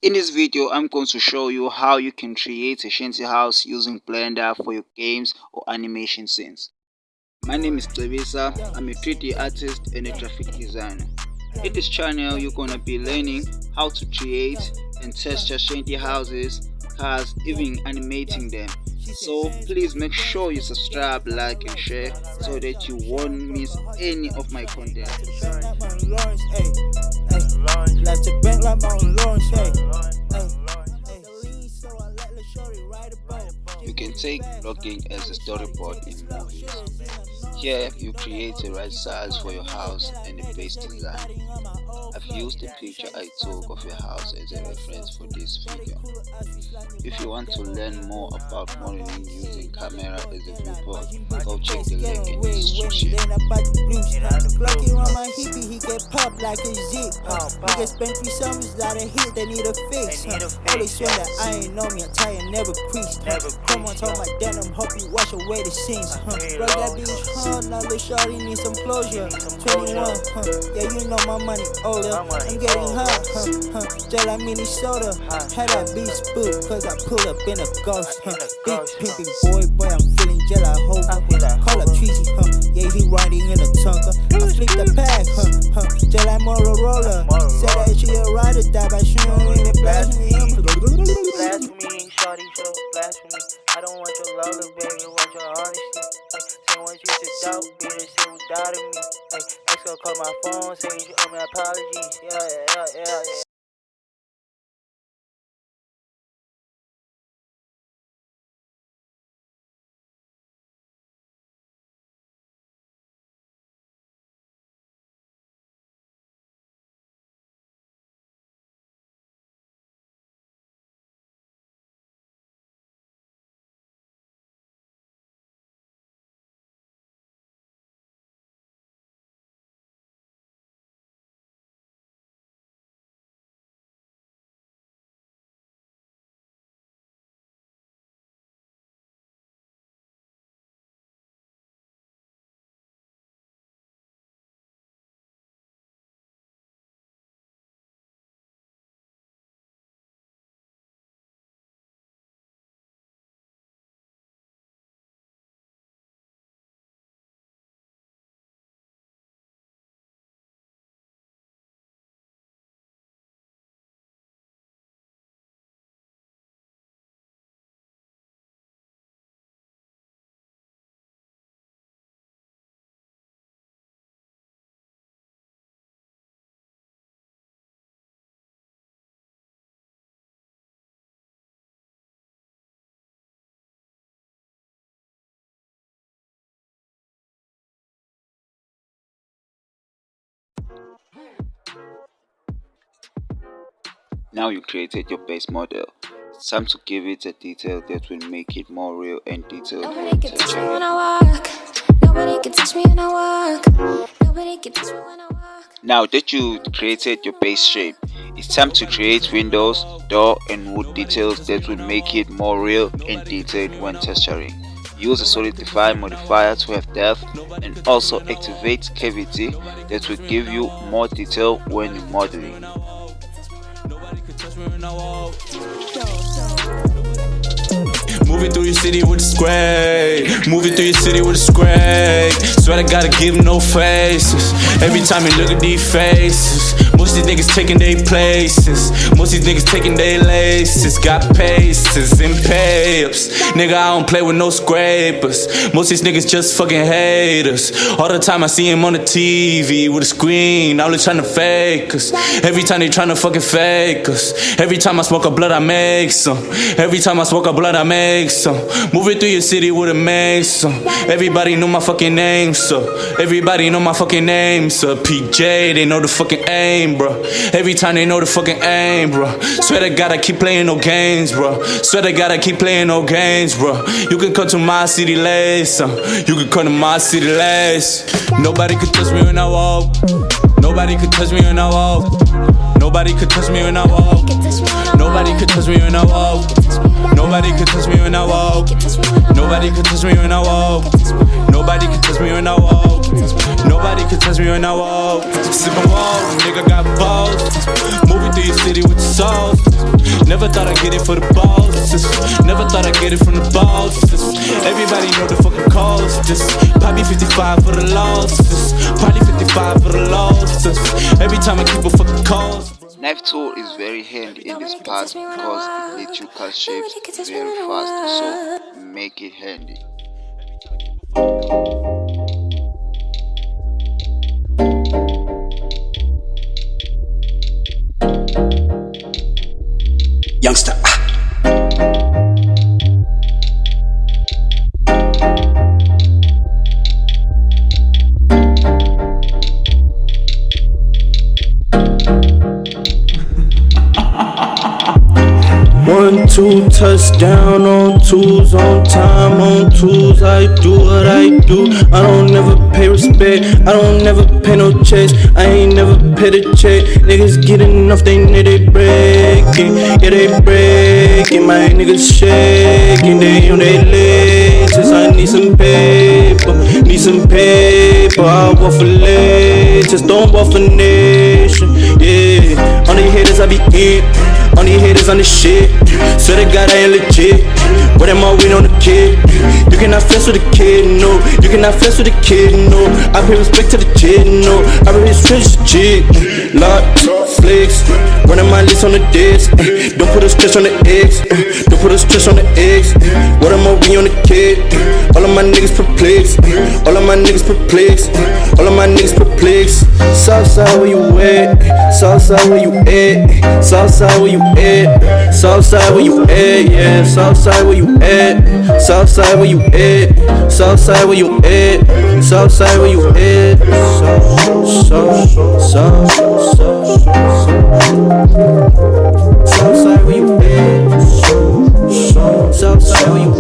In this video, I'm going to show you how you can create a shanty house using Blender for your games or animation scenes. My name is Clevisa. I'm a 3D artist and a graphic designer. In this channel, you're going to be learning how to create and test your shanty houses, cars, even animating them. So please make sure you subscribe, like and share so that you won't miss any of my content. You can take vlogging as a storyboard in movies. Here you create the right size for your house and the base design. I've used the picture I took of your house as a reference for this video. If you want to learn more about modeling using camera as a viewport, go check the link in the description. Lucky on my hippie, he get popped like a zip. Niggas spent 3 summers out of hit, they need a fix. Always swear that I ain't know me, I'm tired, never creased. Come on, told my denim, hope you wash away the sins. Rock that bitch, now the shorty need some closure. 21, yeah, you know my money older. I'm getting hot, just like Minnesota. Had that beat spook, cause I pull up in a ghost. Big pimpin' boy, I'm feeling just like Hover. Call up Treasy, yeah, he riding in a Tonka. I flip the pack, just like Motorola. Said that she a rider, die by shooting in the blasphemy. Blasphemy, shorty, so blasphemy. I don't want your love, baby, I want your honesty. Say once you sit doubt, be the same without me. Ex gon' call my phone, say you owe me apologies. Yeah. Now you created your base model. It's time to give it a detail that will make it more real and detailed. Nobody can touch me when I walk. Nobody can touch me when I walk. Nobody can touch me when I walk. Now that you created your base shape, it's time to create windows, door and wood details that will make it more real and detailed when texturing. Use a solidify modifier to have depth and also activate cavity that will give you more detail when you're modeling. Moving through your city with a scrape. Moving through your city with a scrape. Swear I gotta give no faces. Every time you look at these faces, most of these niggas taking their places. Most of these niggas taking their laces. Got paces and pay-ups. Nigga, I don't play with no scrapers. Most of these niggas just fucking haters. All the time I see him on the TV with a screen, all they tryna fake us. Every time they tryna fucking fake us. Every time I smoke a blood, I make some. Every time I smoke a blood, I make some. Moving through your city with a mason. Everybody know my fucking name, so. Everybody know my fucking name, so. PJ, they know the fucking aim, bro. Every time they know the fucking aim, bro. Swear to God, I keep playing no games, bro. Swear to God, I keep playing no games, bro. You can come to my city last, you can come to my city last. Nobody could touch me when I walk. Nobody could touch me when I walk. Nobody could touch me when I walk. Nobody could touch me when I walk. Nobody could touch me when I walk. Nobody could touch me when I walk. Nobody could touch me when I walk. Nobody could touch me when I walk. Sippin' water, nigga got balls. Moving through your city with the sauce. Never thought I'd get it for the bosses. Never thought I'd get it from the bosses. Everybody know the fucking cost. Probably 55 for the losses. Probably 55 for the losses. Every time I keep a fucking cost. Knife tool is very handy in this part because it lets you cut shapes very fast, so make it handy. Youngster. One, two, touchdown on twos, on time on twos. I do what I do. I don't never pay respect. I don't never pay no checks. I ain't never paid a check. Niggas getting enough, they breaking. Yeah, they breaking. My niggas shaking. They on their legs. I need some paper. Need some paper. I walk for legs. Just don't walk for nation. Yeah. On the haters I be in. On these haters on this shit. Swear to God I ain't legit. But am I waiting on the kid? You cannot flex with a kid, no. You cannot flex with a kid, no. I pay respect to the kid, no. I pay respect to the jig. Lot, flicks. Running my list on the disc. Don't put a stretch on the eggs. Don't put a stretch on the eggs. What am I waiting on the kid? All of my niggas perplexed. All of my niggas perplexed. All of my niggas perplexed. Southside where you at? Southside where you at? Southside where you at? Southside where you at? Yeah, Southside where you at? Southside where you at? Southside where you at? Southside where you at? Southside where you at? Southside where you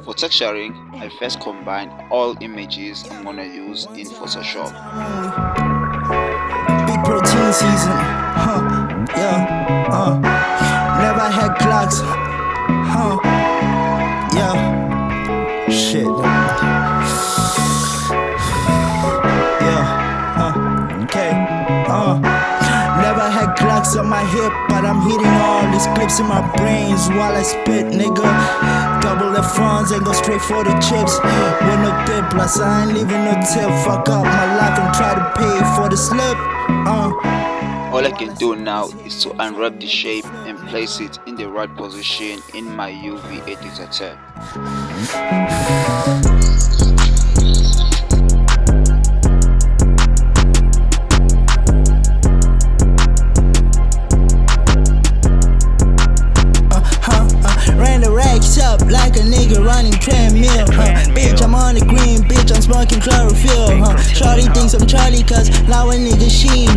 For texturing, I first combine all images I'm gonna use in Photoshop. Big protein season, yeah, never had clocks, yeah, shit, yeah, okay, never had clocks on my hip, but I'm hitting all these clips in my brains while I spit, nigga. Double the funds and go straight for the chips. With no tip, plus I ain't leaving no tip. Fuck up my life and try to pay for the slip. All I can do now is to unwrap the shape and place it in the right position in my UV editor tab. smoking chlorophyll, Shorty thinks I'm Charlie cause now a nigga sheen,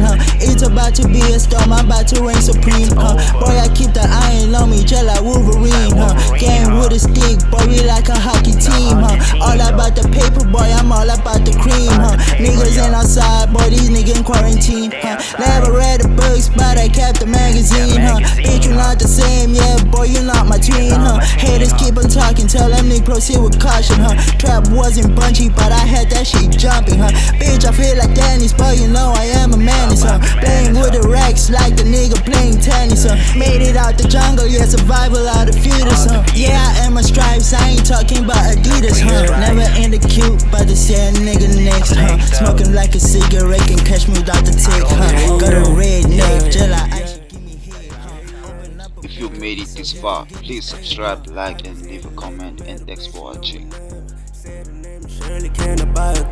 It's about to be a storm, I'm about to reign supreme, Boy, I keep the iron on me just like Wolverine, Game with a stick, boy, we like a hockey team, All about the paper, boy, I'm all about the cream, Niggas ain't outside, boy, these niggas in quarantine, Never read the books, but I kept the magazine, Bitch, you not the same, yeah, boy, you not my twin, Haters keep on talking, tell them niggas proceed with caution, Trap wasn't bungee, but I had that shit jumping, Bitch, I feel like Dennis, but you know I am a menace, Playing with the racks like the nigga playing tennis, Made it out the jungle, yeah, survival out the fetus, Yeah, I am a stripes, I ain't talking about Adidas, Never in the queue, but to see a nigga next, Smoking like a cigarette, can catch me without the tick, Got a red neck, just like ice. If you made it this far, please subscribe, like and leave a comment, and thanks for watching. Surely can't buy a